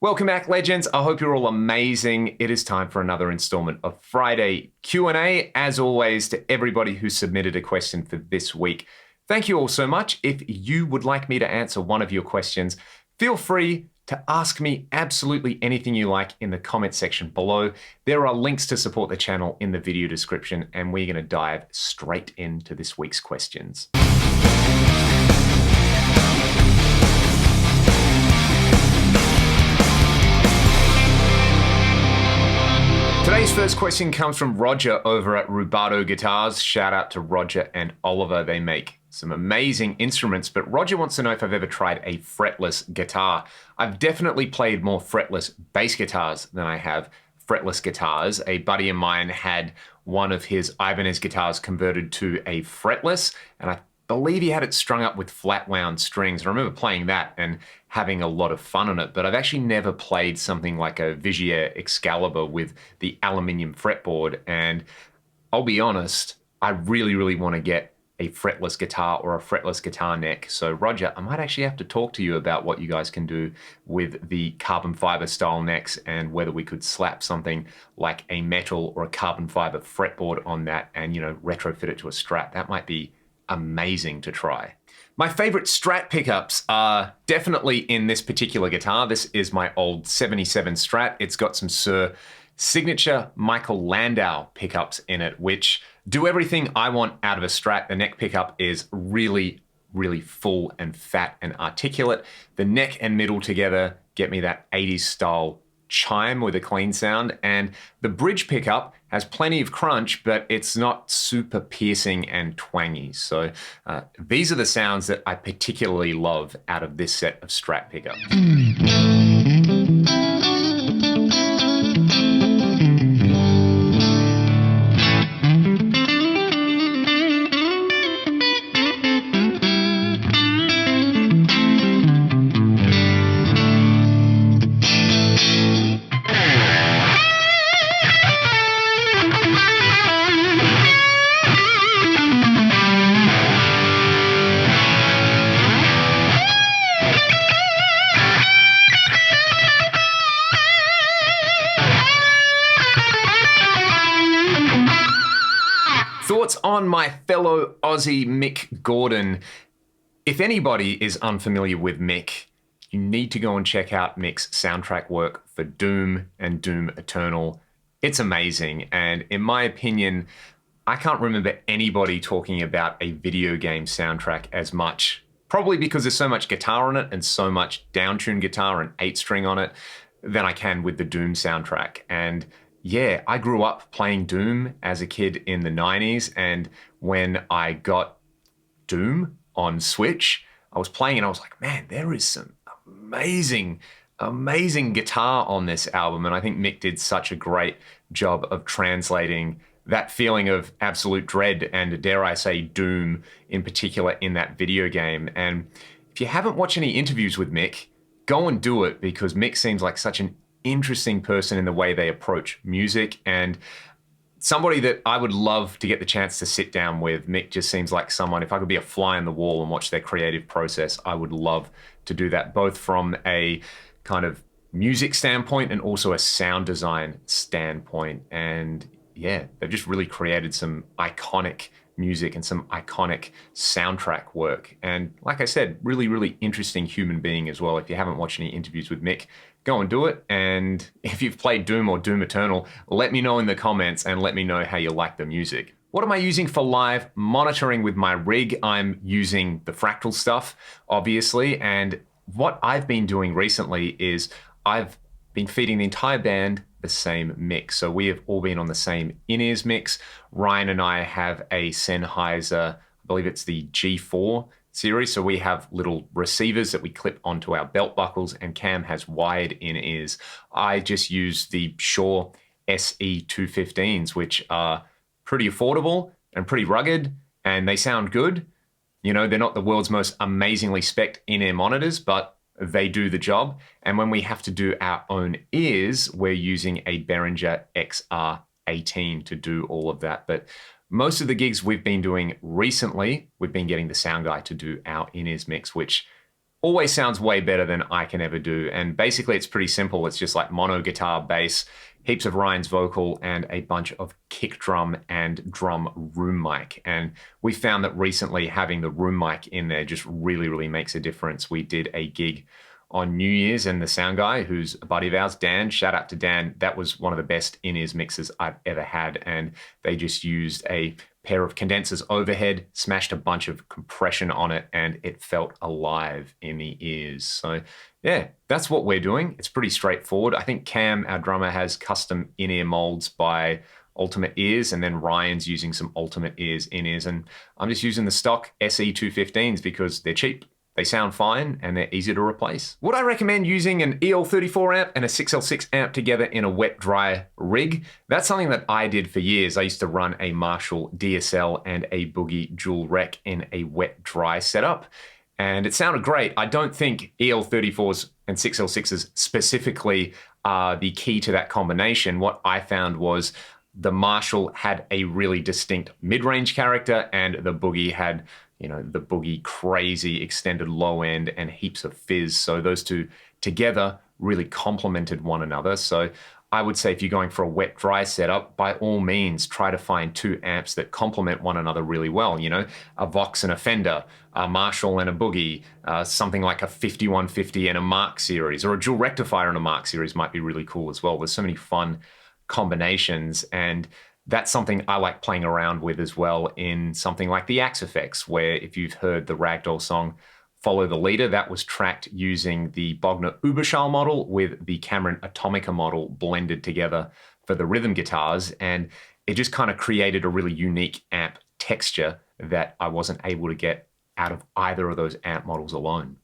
Welcome back, legends. I hope you're all amazing. It is time for another installment of Friday Q&A. As always, to everybody who submitted a question for this week, thank you all so much. If you would like me to answer one of your questions, feel free to ask me absolutely anything you like in the comment section below. There are links to support the channel in the video description, and we're going to dive straight into this week's questions. Today's first question comes from Roger over at Rubato Guitars. Shout out to Roger and Oliver. They make some amazing instruments, but Roger wants to know if I've ever tried a fretless guitar. I've definitely played more fretless bass guitars than I have fretless guitars. A buddy of mine had one of his Ibanez guitars converted to a fretless, and I believe he had it strung up with flat wound strings. I remember playing that and having a lot of fun on it, but I've actually never played something like a Vigier Excalibur with the aluminium fretboard. And I'll be honest, I really want to get a fretless guitar or a fretless guitar neck. So Roger, I might actually have to talk to you about what you guys can do with the carbon fiber style necks and whether we could slap something like a metal or a carbon fiber fretboard on that and, retrofit it to a Strat. That might be amazing to try. My favorite Strat pickups are definitely in this particular guitar. This is my old 77 Strat. It's got some Sir signature Michael Landau pickups in it, which do everything I want out of a Strat. The neck pickup is really full and fat and articulate. The neck and middle together get me that 80s style chime with a clean sound, and the bridge pickup has plenty of crunch, but it's not super piercing and twangy. So these are the sounds that I particularly love out of this set of Strat pickups. Thoughts on my fellow Aussie Mick Gordon. If anybody is unfamiliar with Mick, you need to go and check out Mick's soundtrack work for Doom and Doom Eternal. It's amazing, and in my opinion, I can't remember anybody talking about a video game soundtrack as much, probably because there's so much guitar on it and so much down-tuned guitar and 8-string on it, than I can with the Doom soundtrack. And yeah, I grew up playing Doom as a kid in the 90s, and when I got Doom on Switch, I was playing and I was like, man, there is some amazing guitar on this album. And I think Mick did such a great job of translating that feeling of absolute dread and, dare I say, doom in particular in that video game. And if you haven't watched any interviews with Mick, go and do it, because Mick seems like such an interesting person in the way they approach music, and somebody that I would love to get the chance to sit down with. Mick just seems like someone, if I could be a fly on the wall and watch their creative process, I would love to do that, both from a kind of music standpoint and also a sound design standpoint. And yeah, they've just really created some iconic music and some iconic soundtrack work. And like I said, really interesting human being as well. If you haven't watched any interviews with Mick, go and do it. And if you've played Doom or Doom Eternal, let me know in the comments and let me know how you like the music. What am I using for live monitoring with my rig? I'm using the Fractal stuff, obviously. And what I've been doing recently is I've been feeding the entire band the same mix. So we have all been on the same in-ears mix. Ryan and I have a Sennheiser, I believe it's the G4 series. So we have little receivers that we clip onto our belt buckles, and Cam has wired in-ears. I just use the Shure SE215s, which are pretty affordable and pretty rugged, and they sound good. They're not the world's most amazingly spec'd in-ear monitors, but they do the job. And when we have to do our own ears, we're using a Behringer XR18 to do all of that. But most of the gigs we've been doing recently, we've been getting the sound guy to do our in-ears mix, which always sounds way better than I can ever do. And basically it's pretty simple. It's just like mono guitar, bass, heaps of Ryan's vocal, and a bunch of kick drum and drum room mic. And we found that recently having the room mic in there just really, really makes a difference. We did a gig on New Year's, and the sound guy, who's a buddy of ours, Dan, shout out to Dan, that was one of the best in-ears mixes I've ever had. And they just used a pair of condensers overhead, smashed a bunch of compression on it, and it felt alive in the ears. So yeah, that's what we're doing. It's pretty straightforward. I think Cam, our drummer, has custom in-ear molds by Ultimate Ears, and then Ryan's using some Ultimate Ears in-ears, and I'm just using the stock SE215s because they're cheap. They sound fine and they're easy to replace. Would I recommend using an EL34 amp and a 6L6 amp together in a wet-dry rig? That's something that I did for years. I used to run a Marshall DSL and a Boogie dual rec in a wet-dry setup, and it sounded great. I don't think EL34s and 6L6s specifically are the key to that combination. What I found was the Marshall had a really distinct mid-range character, and the Boogie had, you know, the Boogie crazy extended low end and heaps of fizz. So those two together really complemented one another. So I would say if you're going for a wet dry setup, by all means, try to find two amps that complement one another really well. You know, a Vox and a Fender, a Marshall and a Boogie, something like a 5150 and a Mark series, or a dual rectifier and a Mark series might be really cool as well. There's so many fun combinations, and that's something I like playing around with as well in something like the Axe Effects, where if you've heard the Ragdoll song Follow the Leader, that was tracked using the Bogner Uberschall model with the Cameron Atomica model blended together for the rhythm guitars, and it just kind of created a really unique amp texture that I wasn't able to get out of either of those amp models alone.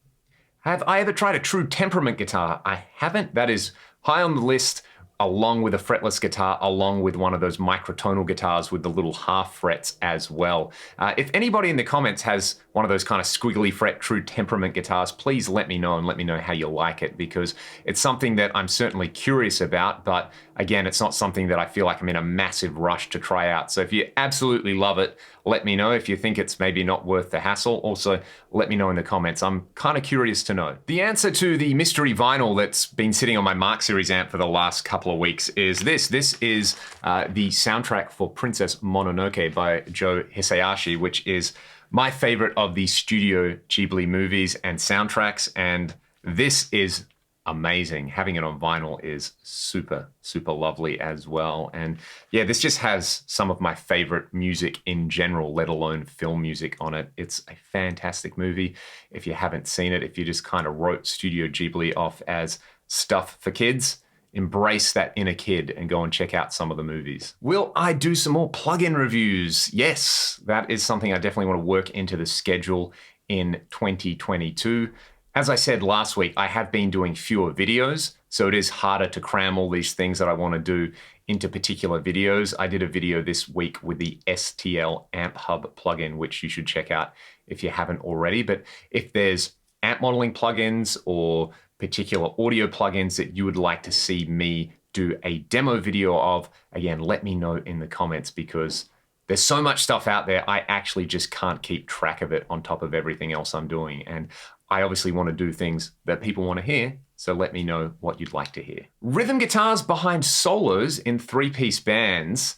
Have I ever tried a true temperament guitar? I haven't. That is high on the list, along with a fretless guitar, along with one of those microtonal guitars with the little half frets as well. If anybody in the comments has one of those kind of squiggly fret true temperament guitars, please let me know, and let me know how you like it, because it's something that I'm certainly curious about, but again, it's not something that I feel like I'm in a massive rush to try out. So if you absolutely love it, let me know. If you think it's maybe not worth the hassle, also let me know in the comments. I'm kind of curious to know. The answer to the mystery vinyl that's been sitting on my Mark Series amp for the last couple of weeks is this. This is the soundtrack for Princess Mononoke by Joe Hisaishi, which is my favorite of the Studio Ghibli movies and soundtracks, and this is amazing. Having it on vinyl is super, super lovely as well. And yeah, this just has some of my favorite music in general, let alone film music on it. It's a fantastic movie. If you haven't seen it, if you just kind of wrote Studio Ghibli off as stuff for kids, embrace that inner kid and go and check out some of the movies. Will I do some more plugin reviews? Yes, that is something I definitely want to work into the schedule in 2022. As I said last week, I have been doing fewer videos, so it is harder to cram all these things that I want to do into particular videos. I did a video this week with the STL Amp Hub plugin, which you should check out if you haven't already. But if there's amp modeling plugins or particular audio plugins that you would like to see me do a demo video of, again, let me know in the comments, because there's so much stuff out there, I actually just can't keep track of it on top of everything else I'm doing. And I obviously want to do things that people want to hear, so let me know what you'd like to hear. Rhythm guitars behind solos in three-piece bands.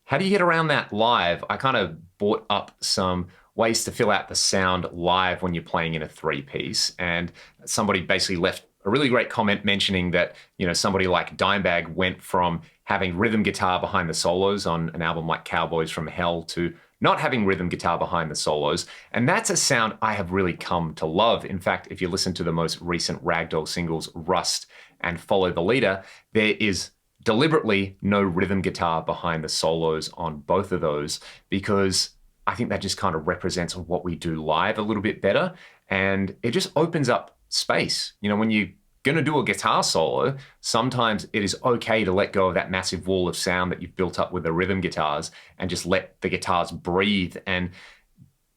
How do you get around that live? I kind of brought up some ways to fill out the sound live when you're playing in a three-piece, and somebody basically left a really great comment mentioning that, you know, somebody like Dimebag went from having rhythm guitar behind the solos on an album like Cowboys from Hell to not having rhythm guitar behind the solos. And that's a sound I have really come to love. In fact, if you listen to the most recent Ragdoll singles, Rust and Follow the Leader, there is deliberately no rhythm guitar behind the solos on both of those, because I think that just kind of represents what we do live a little bit better. And it just opens up space. You know, when you're going to do a guitar solo, sometimes it is okay to let go of that massive wall of sound that you've built up with the rhythm guitars and just let the guitars breathe and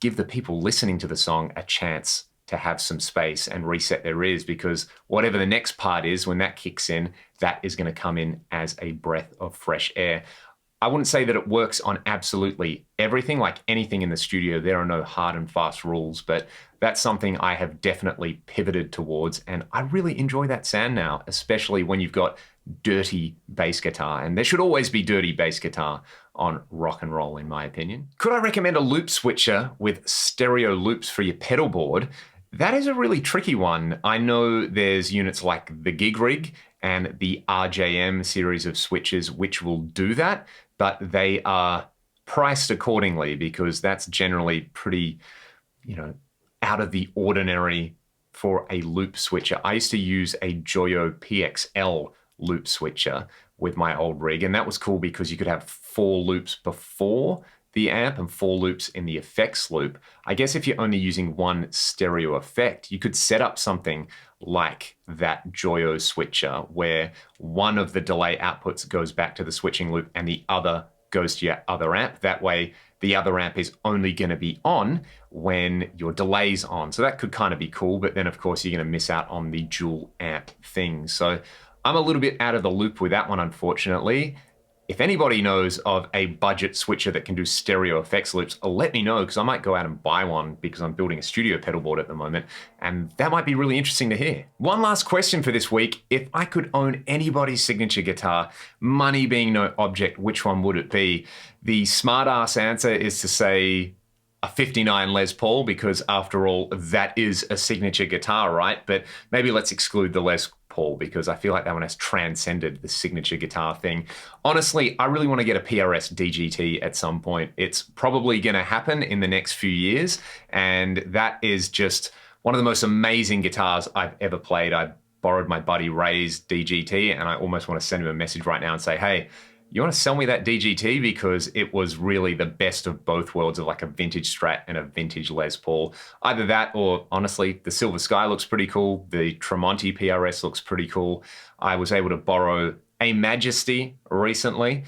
give the people listening to the song a chance to have some space and reset their ears, because whatever the next part is, when that kicks in, that is going to come in as a breath of fresh air. I wouldn't say that it works on absolutely everything. Like anything in the studio, there are no hard and fast rules, but that's something I have definitely pivoted towards, and I really enjoy that sound now, especially when you've got dirty bass guitar, and there should always be dirty bass guitar on rock and roll, in my opinion. Could I recommend a loop switcher with stereo loops for your pedal board? That is a really tricky one. I know there's units like the Gig Rig and the RJM series of switches which will do that, but they are priced accordingly because that's generally pretty, out of the ordinary for a loop switcher. I used to use a Joyo PXL loop switcher with my old rig, and that was cool because you could have 4 loops before the amp and 4 loops in the effects loop. I guess if you're only using one stereo effect, you could set up something like that Joyo switcher where one of the delay outputs goes back to the switching loop and the other goes to your other amp. That way the other amp is only going to be on when your delay's on. So that could kind of be cool, but then of course you're going to miss out on the dual amp thing. So I'm a little bit out of the loop with that one, unfortunately. If anybody knows of a budget switcher that can do stereo effects loops, let me know, because I might go out and buy one because I'm building a studio pedal board at the moment, and that might be really interesting to hear. One last question for this week. If I could own anybody's signature guitar, money being no object, which one would it be? The smart-ass answer is to say a 59 Les Paul, because after all, that is a signature guitar, right? But maybe let's exclude the Les Paul because I feel like that one has transcended the signature guitar thing. Honestly, I really want to get a PRS DGT at some point. It's probably going to happen in the next few years, and that is just one of the most amazing guitars I've ever played. I borrowed my buddy Ray's DGT, and I almost want to send him a message right now and say, hey, you want to sell me that DGT? Because it was really the best of both worlds of like a vintage Strat and a vintage Les Paul. Either that or, honestly, the Silver Sky looks pretty cool. The Tremonti PRS looks pretty cool. I was able to borrow a Majesty recently,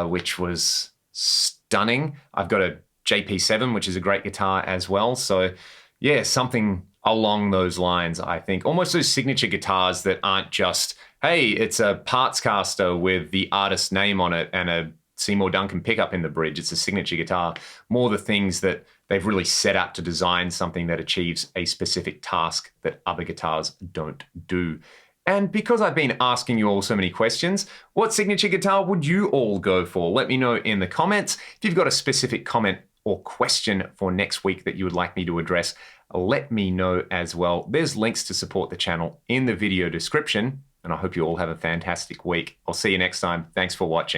which was stunning. I've got a JP7, which is a great guitar as well. So yeah, something along those lines, I think. Almost those signature guitars that aren't just, hey, it's a parts caster with the artist's name on it and a Seymour Duncan pickup in the bridge. It's a signature guitar. More the things that they've really set out to design something that achieves a specific task that other guitars don't do. And because I've been asking you all so many questions, what signature guitar would you all go for? Let me know in the comments. If you've got a specific comment or question for next week that you would like me to address, let me know as well. There's links to support the channel in the video description, and I hope you all have a fantastic week. I'll see you next time. Thanks for watching.